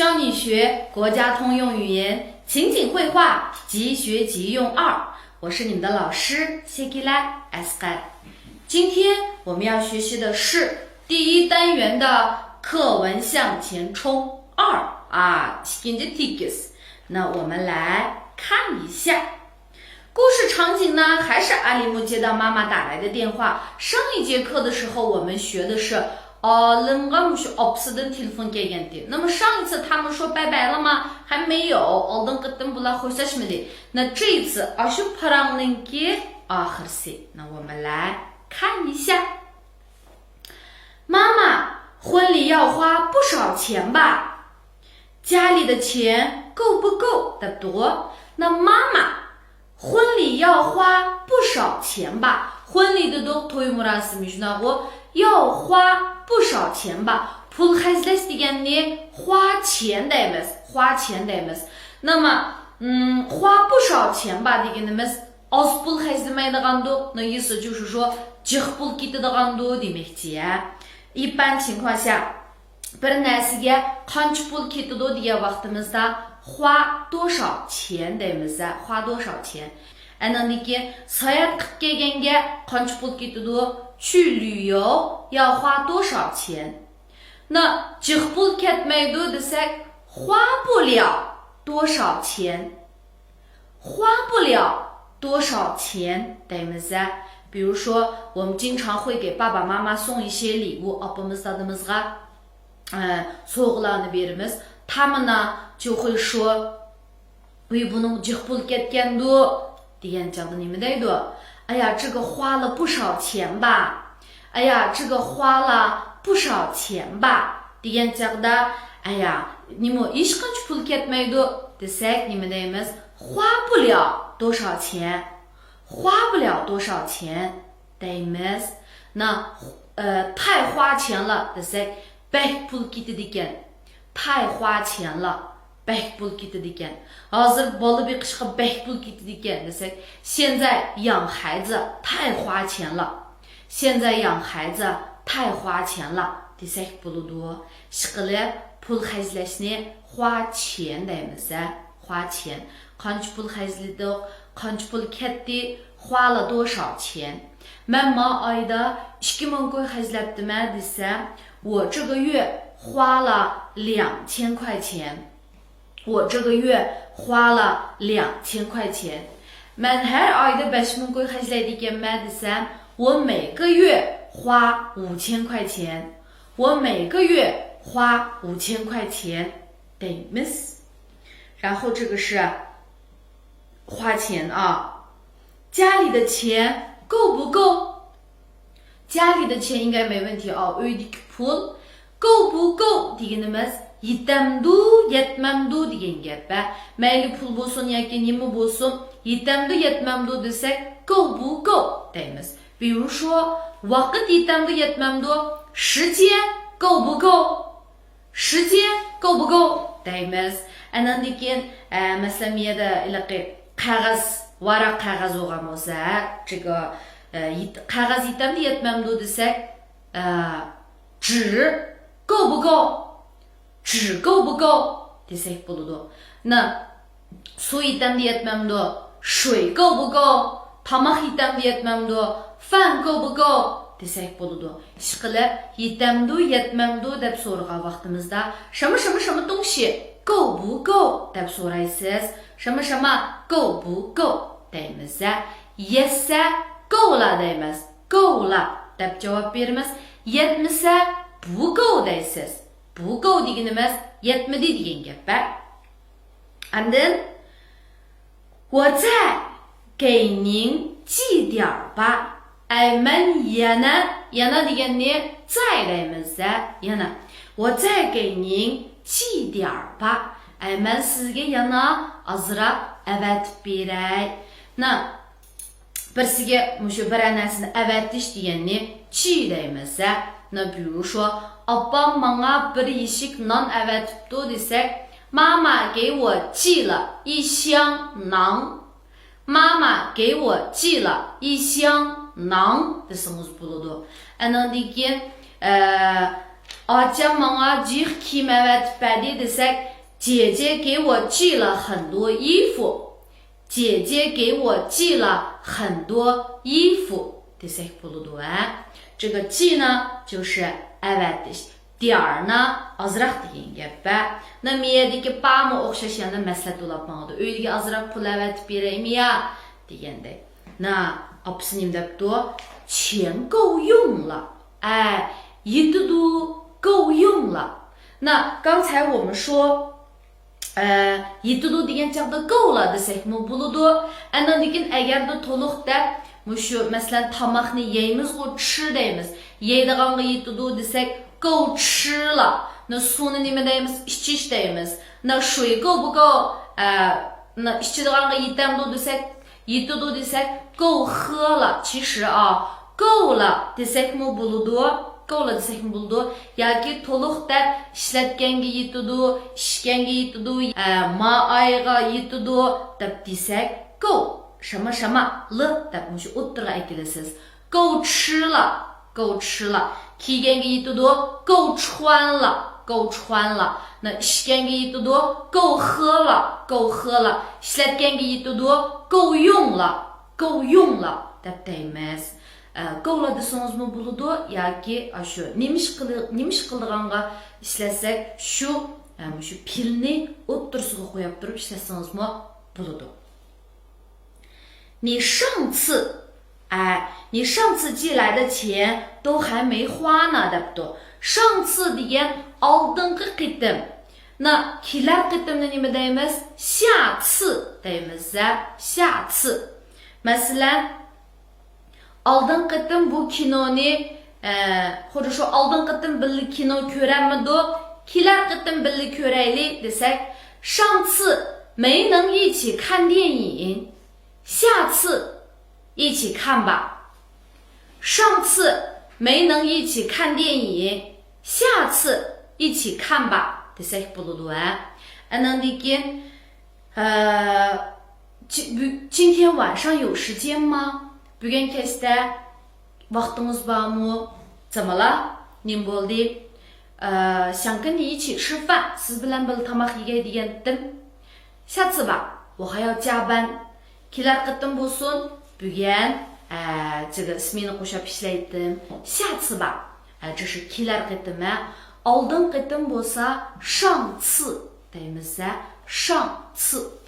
教你学国家通用语言情景绘画即学即用2，我是你们的老师谢吉拉 Asqar。今天我们要学习的是第1单元的课文向前冲2那我们来看一下故事场景呢，还是阿里木接到妈妈打来的电话。上一节课的时候我们学的是那么上一次他们说拜拜了吗？还没有。那这一次那我们来看一下。妈妈，婚礼要花不少钱吧？家里的钱够不够的多？那妈妈，婚礼要花不少钱吧？婚礼的多要花不少钱吧？花钱deymiz。那么花不少钱吧deganimiz az pul xərcləməydiğandı，那意思就是说jiq pul ketadiğandı deməkdir。一般情况下bir narsaga qancha pul ketadi degan vaqtimizda花多少钱deymiz，花多少钱。Andan keyin sayohat qilib kelganga qancha pul ketadi，去旅游要花多少钱？那jiq pul ketmaydi desak花不了多少钱，花不了多少钱deymiz。比如说我们经常会给爸爸妈妈送一些礼物，so'g'larni beramiz，他们呢就会说buning jiq pul ketgandu degan chog'da nima deydi？哎呀，这个花了不少钱吧？哎呀，这个花了不少钱吧degan chog'da哎呀nima hech qancha pul ketmaydi desak nima deymiz？花不了多少钱，花不了多少钱deymiz。那太花钱了desak bek pul ketadi ekan，太花钱了bek pul ketadi ekan。hozir bola beqishga bek pul ketadi ekan desak现在养孩子太花钱了，现在养孩子太花钱了desak bo'ladi。ishqilib pul xarjlashni花钱deymiz，花钱。qancha pul xarjladik，qancha pul ketdi，花了多少钱。man ma oyda 2000 qo'y xarjlabdiman desam，我这个月花了2000块钱，我这个月花了2000块钱。man har oyda 5000 qo'y xarjlaydiganman desam，我每个月花5000块钱，我每个月花5000块钱deymiz。然后这个是花钱啊，家里的钱够不够？家里的钱应该没问题啊。uydagi pul够不够deganimiz yetamdu yetmamdu degan gap。mayli pul bo'lsin yoki nima bo'lsin yetamdu yetmamdu desak 够不够 deymiz。比如说 vaqt yetamdu yetmamdu， 时间够不够？时间够不够 deymiz。andan keyin masalan bu yerda qog'oz varaq qog'oz bo'lgan bo'lsa， 这个qog'oz yetamdu yetmamdu desak 纸够不够？纸够不够 desak bo'ladi。那suv yetamdu yetmamdu， 水够不够？tomoq yetamdu yetmamdu， 饭够不够 desak bo'ladi。ishqilib yetamdu yetmamdu deb so'ragan vaqtimizda 什么什么什么东西够不够deb so'raysiz， 什么什么够不够 deymiz。yetsa 够了 deymiz， 够了 deb javob beramiz。yetmasa 不够 deysiz， 不够deganimiz yetmadi degan gap。andin 我再给您寄点吧。man yana deganni 再 deymiz， yana 我再给您寄点吧。man sizga yana ozroq avatib beray。那birsiga mushu bir narsani avatish deganni chi deymiz。那比如说 opam menga bir eshik non avatibdi desak， 妈妈给我寄了一箱馕，妈妈给我寄了一箱馕desangiz bo'ladi。andan keyin ocham menga jiq kiyim avatib berdi desak 姐姐给我寄了很多衣服。姐姐给我寄了很多衣服。这个寄呢就是 evet点儿呢 azraq degan gap va na miyadagi bami o'xshash yana masala to'lab maqdi uydiga azraq pul avatib beraymi ya deganday. Na opsinim debdi 钱够用了，哎，一嘟嘟够用了。那刚才我们说一嘟嘟degan chaqda够了desakmi bo'ladi. Ana lekin agarda to'liqda mushu masalan tomoqni yeymiz-ku 吃 deymiz. Yeydiganga yetdi desak 够吃了。那 suvni nima deymiz? ichish deymiz. Na 水够不够那 ichadiganга yetamdi desak yetdi desak 够喝了。其实够了desakmi bo'ladi. 够了desakmi bo'ladi. Yoki to'liqda ishlatganga yetdi, ichganga yetdi, maayga yetdi deb desak 够什么什么了 deb mushu o'ttirga aytilasiz. 够吃了，够吃了。kiyganga yetdi, 够穿了，够穿了。那 ichganga yetdi, 够喝了，够喝了。ishlatganga yetdi, 够用了，够用了 deb deymiz. 够了desangizmi bo'ladi yoki shu nimish qildiganga ishlasak shu pilni o'ttirsiga qo'yib turib ishlasangizmi bo'ladi. 你上次寄来的钱都还没花呢 debdi. 上次degan oldingi qitim. Na kelar qitimni nima deymiz? 下次 deymiz. 下次. Masalan oldin qitim bu kinoni xuddi shu oldin qitim birga kino ko'ramidi, kelar qitim birga ko'raylik desak 上次没能一起看电影，下次一起看吧。上次没能一起看电影，下次一起看吧 desak bo'ladi. Andan keyin 今天晚上有时间吗？Bugun kechda vaqtingiz bormi? 怎么了？ Nim bo'ldi? 想跟你一起吃饭 siz bilan bir tomoq yegay degandim. 下次吧，我还要加班。 kelar qitim bo'lsin bugun 这个 smeni qo'shib ishlaydim. 下次吧，这是 kelar qitimi. oldin qitim bo'lsa 上次 deymiz. 上次.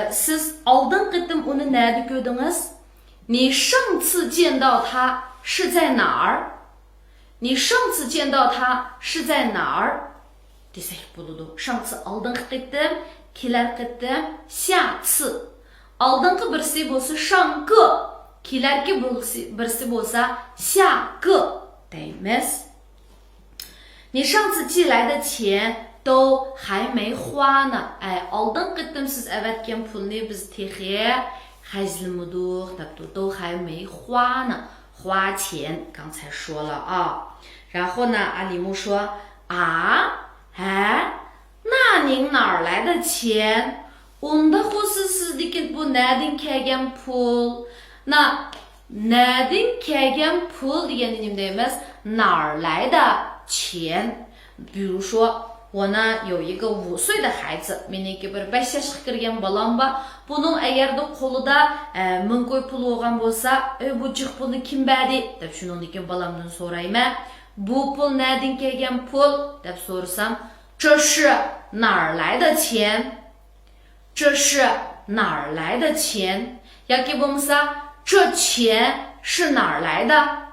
siz oldin qitim uni nada ko'rdingiz? 你上次见到他是在哪儿？你上次见到他是在哪儿？ desak bo'ladi. 上次 oldingi qitim, kelar qitim, 下次. Oldingi birisi bo'lsa 上个, kelargi birisi bo'lsa 下个 deymiz. 你上次寄来的钱都还没花呢. Oldingi qitim siz avatgan pulni biz texi Hazilmuduq debdi, 都还没花呢，花钱刚才说了啊。然后呢，阿里木说那您哪儿来的钱？Unda xususizdiki bu nereden kelgan pul? Na nereden kelgan pul degani nima deymiz? 哪儿来的钱？比如说我呢有一个5岁的孩子, meniki bir 5 yoshga kirgan bolam bor. Buning agarda qo'lida 1000 qo'y pul bo'lgan bo'lsa, bu jiq pulni kim berdi deb shundan keyin bolamdan so'rayman. Bu pul nereden kelgan pul deb so'rasam, 这是哪儿来的钱？这是哪儿来的钱？ yoki bo'lmasa 这钱是哪儿来的？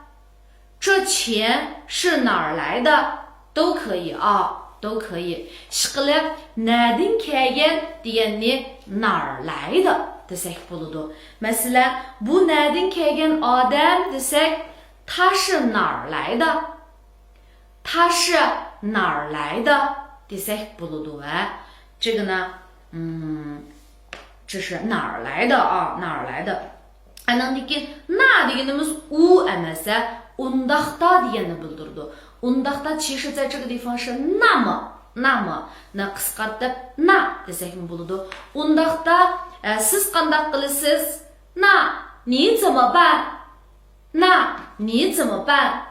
这钱是哪儿来的？都可以啊。都可以. Ishqilib nereden kelgan deganni 哪儿来的 desak bo'ladi. Masalan, bu nereden kelgan odam desak, 他是哪儿来的？他是哪儿来的 desak bo'ladi. 这个呢，这是哪儿来的啊？哪儿来的？ Andan keyin na deganimiz u emas, undaqda deganni bildirdi. Undaqda 其实在这个地方是那么 na qisqartib na desakmi bo'ladi. Undaqda siz qanday qilasiz? Na你怎么办？ 那你怎么办？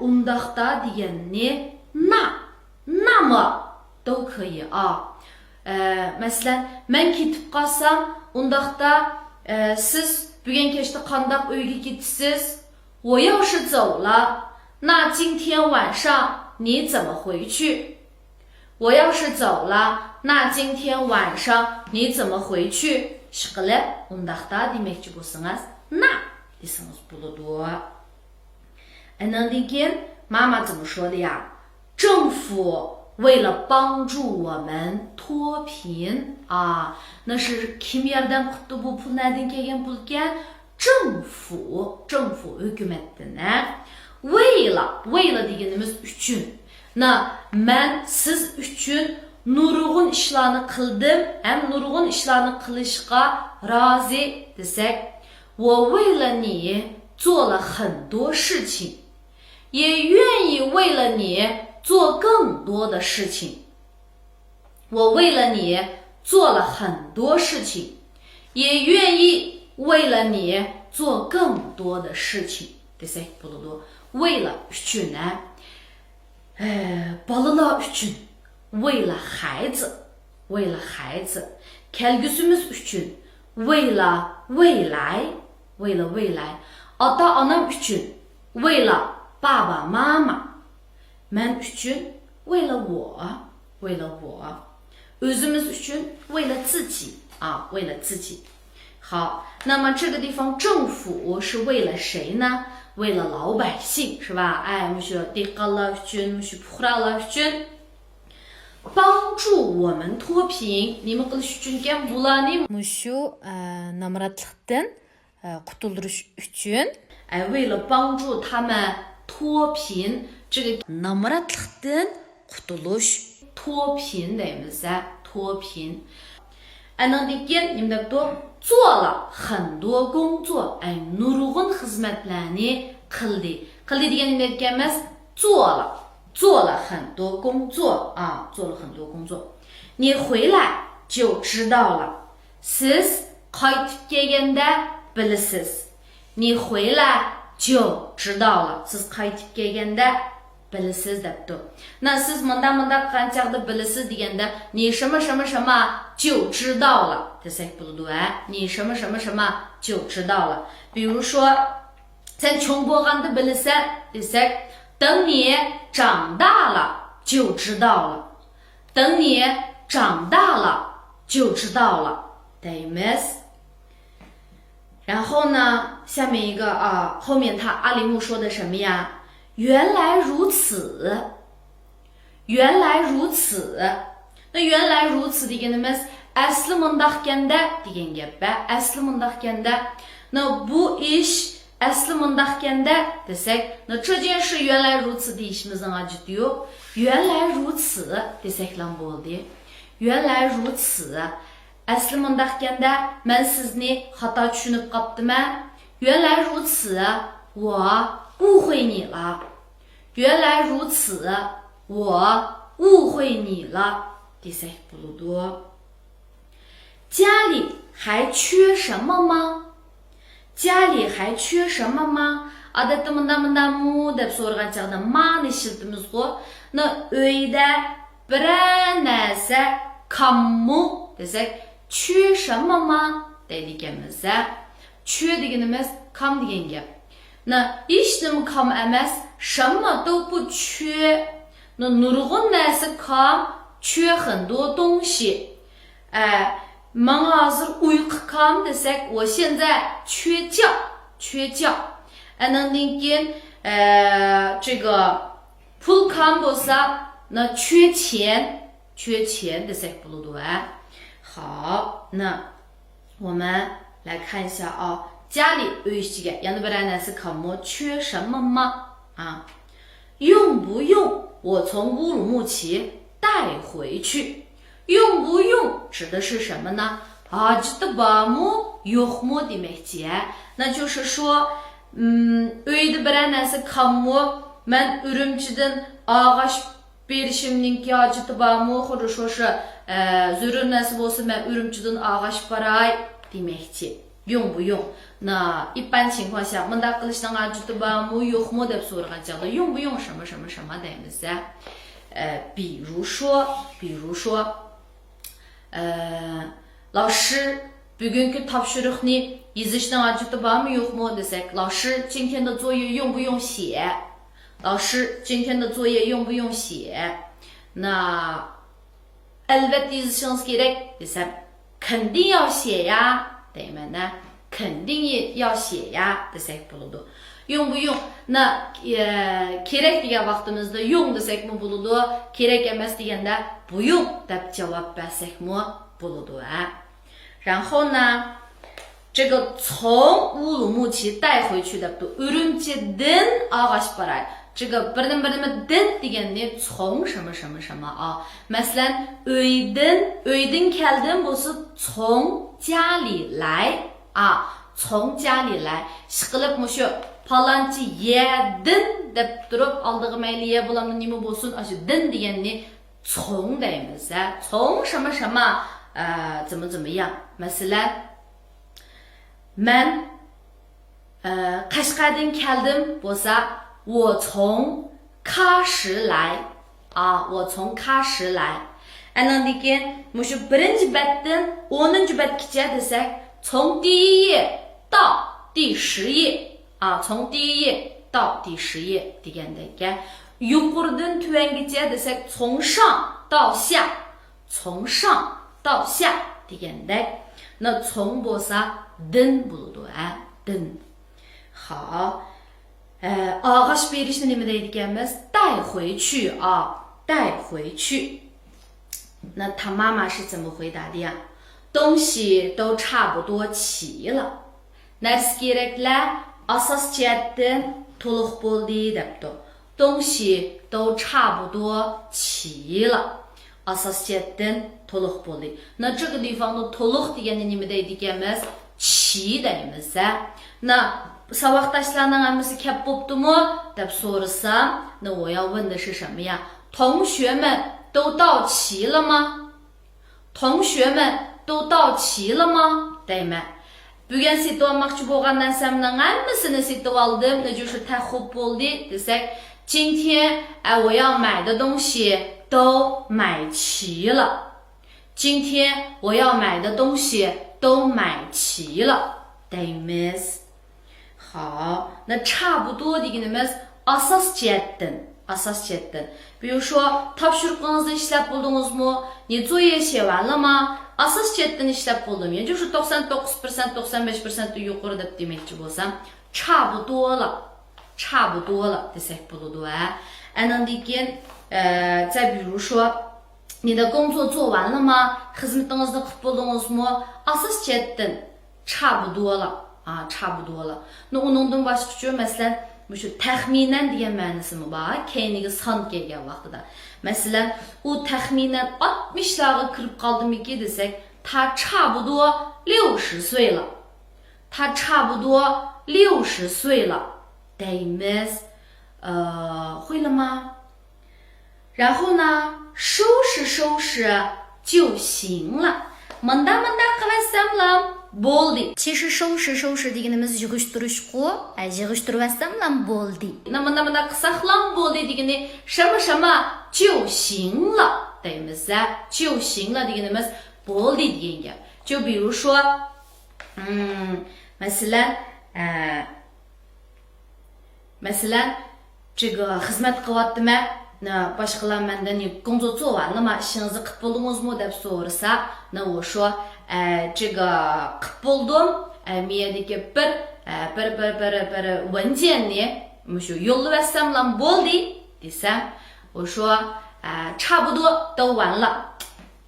undaqda deganni na 那么都可以啊。Məsələn, mən ketib qalsam, ondaqda siz bugün keçdə qandaq uyga ketdisiz? 我要是走了，那今天晚上你怎么回去？我要是走了，那今天晚上你怎么回去？ Ishqilib, ondaqda demoqchi bo'lsangiz, na desangiz bo'ladi. Andan keyin妈妈怎么说的呀？政府为了帮助我们脱贫啊，那是 kim yerdan qutdi bu pul nereden kelgan pulkan? 政府 hükümetden. 为了 deganimiz uchun. Na men siz uchun nurg'un ishlarni qildim, ham nurg'un ishlarni qilishga razi desak, 我为了你做了很多事情，也愿意为了你做更多的事情。我为了你做了很多事情，也愿意为了你做更多的事情。desak bo'ladi. 为了 uchun bolalar uchun, 为了孩子 kelgusimiz uchun, 为了未来 ota onam uchun, 为了爸爸妈妈 men uchun, 为了我 özümüz uchun, 为了自己啊，为了自己。好，那么这个地方政府是为了谁呢？为了老百姓，是吧？哎，mush dehqonlar uchun, mush fuqarolar uchun 帮助我们脱贫。nima qilish uchun ekan bularni? Mushu namratlikdan qutuldirish uchun. 哎，为了帮助他们脱贫，这个 namratlikdan qutulish 脱贫deymiz，脱贫。Andan keyin nima debdi? 做了很多工作，哎，nurg'un xizmatlarni qildi degan nima deganimiz? 做了很多工作啊，做了很多工作。你回来就知道了。siz qaytib kelganda bilasiz。你回来就知道了。siz qaytib kelganda bilasiz debdi. 那 siz mundaq qilgan chaqda bilasiz deganda 你什么什么什么就知道了 desak bo'ladi. 你什么什么什么就知道了。比如说 sen cho'ng bo'lganda bilasan desak, 等你长大了就知道了。等你长大了就知道了 deymiz。然后呢，下面一个啊，后面他阿里木说的什么呀？原来如此，原来如此。那原来如此deganimiz asli mundaq ekanda degan gap. Asli mundaq ekanda. 那 bu ish asli mundaq ekanda desak, 那这件事原来如此deyishimizning hojati yo'q. 原来如此 desak ham bo'ldi. 原来如此. Asli mundaq ekanda, men sizni xato tushunib qopdiman. 原来如此，我误会你了。原来如此，我误会你了。desak bo'ladi. 家里还缺什么吗？家里还缺什么吗？ odatda mundaq deb so'ragan chaqda ma'ni ishlatamiz-ku. Uyda biror narsa kammu desak, 缺什么吗 deydiganmiz. 缺deganimiz kam degan gap. Hech nima kam emas, 什么都不缺。nurg'un narsa kam, 缺很多东西。Manga hozir uyqu kam desak, 我现在缺觉，缺觉。Andan keyin 这个 pul kam bo'lsa, 缺钱，缺钱 desak bo'ladi. 好，那我们来看一下啊，家里uy ichiga yana bir narsa kammi, 缺什么吗？啊，用不用我从乌鲁木齐带回去？用不用指的是什么呢？hojati bormi yo'qmi demoqchi. 那就是说uyda biror narsa kammi, men Urumchidan og'ash berishimninki hojati bormi, хорошо是zarur narsa bo'lsa men Urumchidan og'ash baray demoqchi. 用不用？那一般情况下，mundaq qilishning hojati bormi yo'qmi deb so'ragan chaqda 用不用什么什么什么deymiz. 比如说，老师bugungi topshiriqni yozishni vaqti bormi yo'qmi desak，老师今天的作业用不用写？老师今天的作业用不用写？那 albatta yozishingiz kerak desam，肯定要写呀，deyman，肯定要写呀desak bo'ladi。用不用？那kerak degan vaqtimizda用desakmi bo'ladi, kerak emas deganda不用deb javob bersakmi bo'ladi。然后呢，这个从乌鲁木齐带回去的urumchidan og'ash baray，这个birdan deganni从什么什么什么啊？masalan uydan keldim bo'lsa从家里来啊，从家里来。ishqilib mushu palonchi yerdan deb turib oldiga mayli yer bo'lamdi nima bo'lsin shu din deganni 从 deymiz，从什么什么怎么样？masalan man Qashqardan keldim bo'lsa，我从喀什来啊，我从喀什来。Andan keyin mushu birinchi betdan 10-chi betgacha desak，从第一页到第10页啊，从第一页到第10页degandek。yuqoridan tuvangacha desak，从上到下，从上到下degandek。那从bo'lsa din bo'ladi din。好，og'ash berishni nima deydi ekanmiz？带回去啊，带回去。那他妈妈是怎么回答的呀？东西都差不多齐了。narsa keraklar asos jihatdan to'liq bo'ldi debdi。东西都差不多齐了。asos jihatdan to'liq bo'ldi。那这个地方的to'liq degani nima deydi ekanmiz？齐deymiz。那saboqdashlarning hammasi kap bo'ptimi deb so'rasam，那我要问的是什么呀？同学们都到齐了吗？同学们都到齐了吗？deyman。bugun setib olmoqchi bo'lgan narsamning hammasini setib oldim，那就是太xo'p bo'ldi desak，今天我要买的东西都买齐了。今天我要买的东西都买齐了 deymiz。好，那差不多deganimiz asos jihatdan。比如说 topshiriqingizni ishlab bo'ldingizmi？你作业写完了吗？ asos jihatdan ishlab bo'ldim， 也就是 99%、95%的yuqori deb demoqchi bo'lsam， 差不多了desak bo'ladi。andan keyin再比如说你的工作做完了吗？ xizmatingizni qilib bo'ldingizmi？ asos jihatdan 差不多了啊，差不多了。那uningdan boshqacha masalan shu taxminan degan ma'nosimi bor keyingi son kelgan vaqtida. Masalan, u taxminan 60larga kirib qoldimiki desak， 他差不多60岁了。他差不多60岁了 deymiz。会了吗？然后呢，收拾就行了。manda qilasamlam bo'ldi。其实收拾deganimiz yig'ishtirish-ku， yig'ishtirvasamlam bo'ldi。那么qilsaqlam bo'ldi degani 什么就行了 deymiz。就行了 deganimiz bo'ldi degan gap。就比如说masalan这个 xizmat qilyaptiman， 那boshqalar mendan 你工作做完了吗？ ishingizni qilib bo'ldingizmi deb so'rasa， 那我说这个 qilib bo'ldim， mendagi bir文件呢shu yo'llaversam bo'ldi desam， 我说差不多都完了，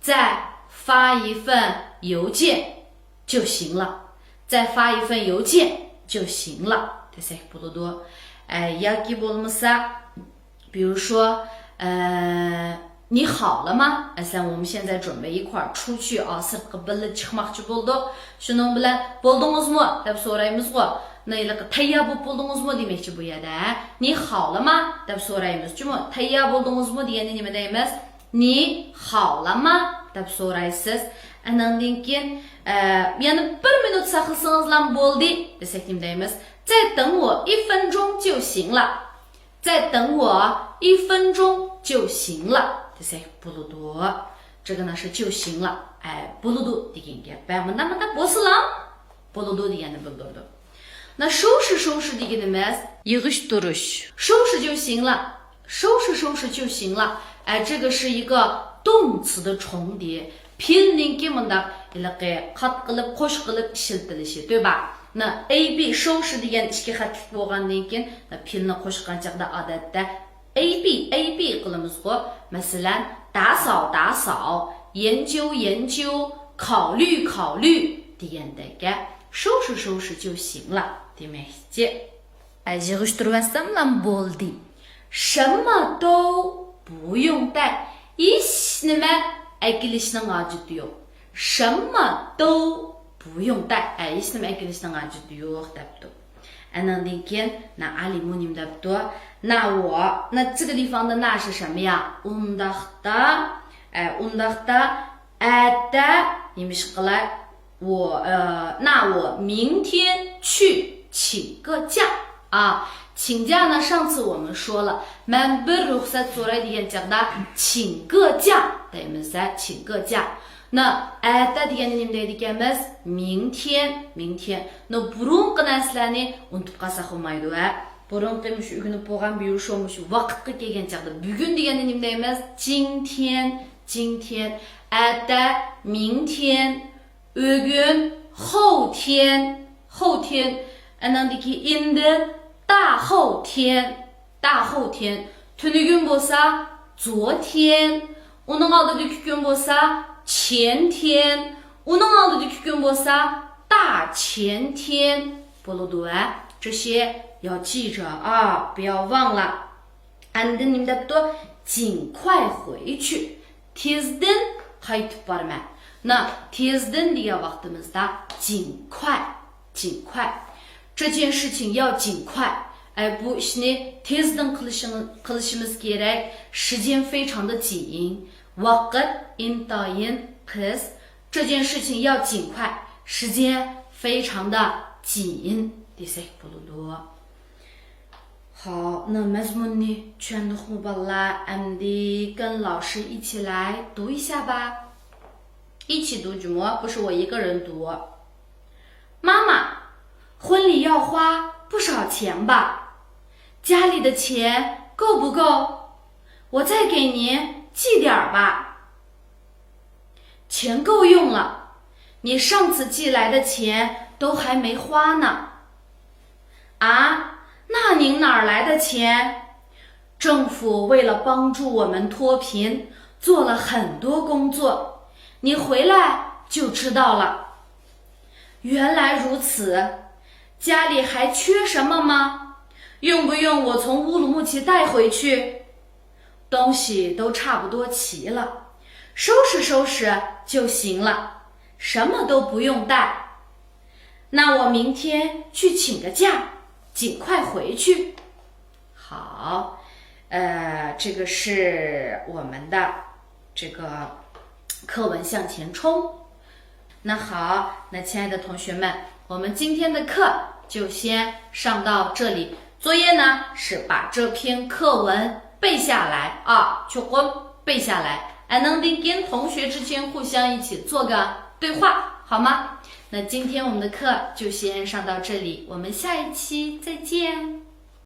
再发一份邮件就行了，再发一份邮件就行了 desak bo'ladi。yoki bo'lmasa， 比如说你好了吗？ 我们现在准备一块儿出去啊，sirtqa birga chiqmoqchi bo'ldik。 shuning bilan bo'ldingizmi deb so'raymizku。 tayyor bo'lib bo'ldingizmi demoqchi bu yerda. 你好了吗 deb so'raymiz. Chunki tayyor bo'ldingizmi deganda nima deymiz? 你好了吗 deb so'raysiz. Andan keyin yana 1 minut saqlasangizlar bo'ldi desak nima deymiz? 再等我1分钟就行了。再再等我1分钟就行了。这是不鲁多，这个呢是就行了。不鲁多的应该白么那么的不是了，不鲁多的应该不鲁多。那收拾的应该么？yig'ishturush，收拾就行了，收拾就行了。这个是一个动词的重叠。필링 끼면다 이렇게 컷 qilib qo'sh qilib ishlatilishi, 对吧？那 A B 收拾degan ishga xatlik bo'lgandan keyin pilni qo'shgan chaqda odatda A B qilamizku. Masalan, 打扫研究考虑degandagi收拾就行了demakchi. yig'ishtirmasam bo'ldi. 什么都不用带 hech nima әкелishning hojati yo'q. 什么都不用带. hech nima әкелishning hojati yo'q debdi. Andan keyin na alimunim debdi.那这个地方的那是什么呀? undaqda ada nimish qilay? 那我明天去请个假啊。请假呢，上次我们说了 man bir ruxsat so'raydigan chaqda 请个假 deymiz, 请个假。那 erta degani nima deydi ekanmiz? 明天。那 burunqi narsalarni unutib qolsak bo'lmaydi. burunqi shu urinib bo'lgan buyurish shu vaqtga kelgan chaqda bugun degani nima deymiz? 今天 erta 明天 bugun 后天 anandiki endi 大后天 tunigun bo'lsa 昨天 uning oldidagi kun bo'lsa 前天 uning oldidagi kun bo'lsa 大前天 bo'ladi. 这些要记着啊，不要忘了。Endi nima debdi? 尽快回去 tezdan qaytib boraman. 那 tezdan degan vaqtimizda 尽快这件事情要尽快。bu ishni tezdan qilishimiz kerak. 时间非常的紧 vaqt intayin qiz. 这件事情要尽快，时间非常的紧 desak bo'ladi. 好，那 mazmunni tushundikmi bolalar? Endi 跟老师一起来读一下吧。一起读句末，不是我一个人读。妈妈，婚礼要花不少钱吧？家里的钱够不够？我再给您寄点吧。钱够用了，你上次寄来的钱都还没花呢。啊，那您哪儿来的钱？政府为了帮助我们脱贫，做了很多工作，你回来就知道了。原来如此，家里还缺什么吗？用不用我从乌鲁木齐带回去？东西都差不多齐了，收拾就行了，什么都不用带。那我明天去请个假，尽快回去。好，这个是我们的这个课文向前冲。那好，那亲爱的同学们，我们今天的课就先上到这里。作业呢是把这篇课文背下来啊，背下来，能跟同学之间互相一起做个对话，好吗？那今天我们的课就先上到这里，我们下一期再见。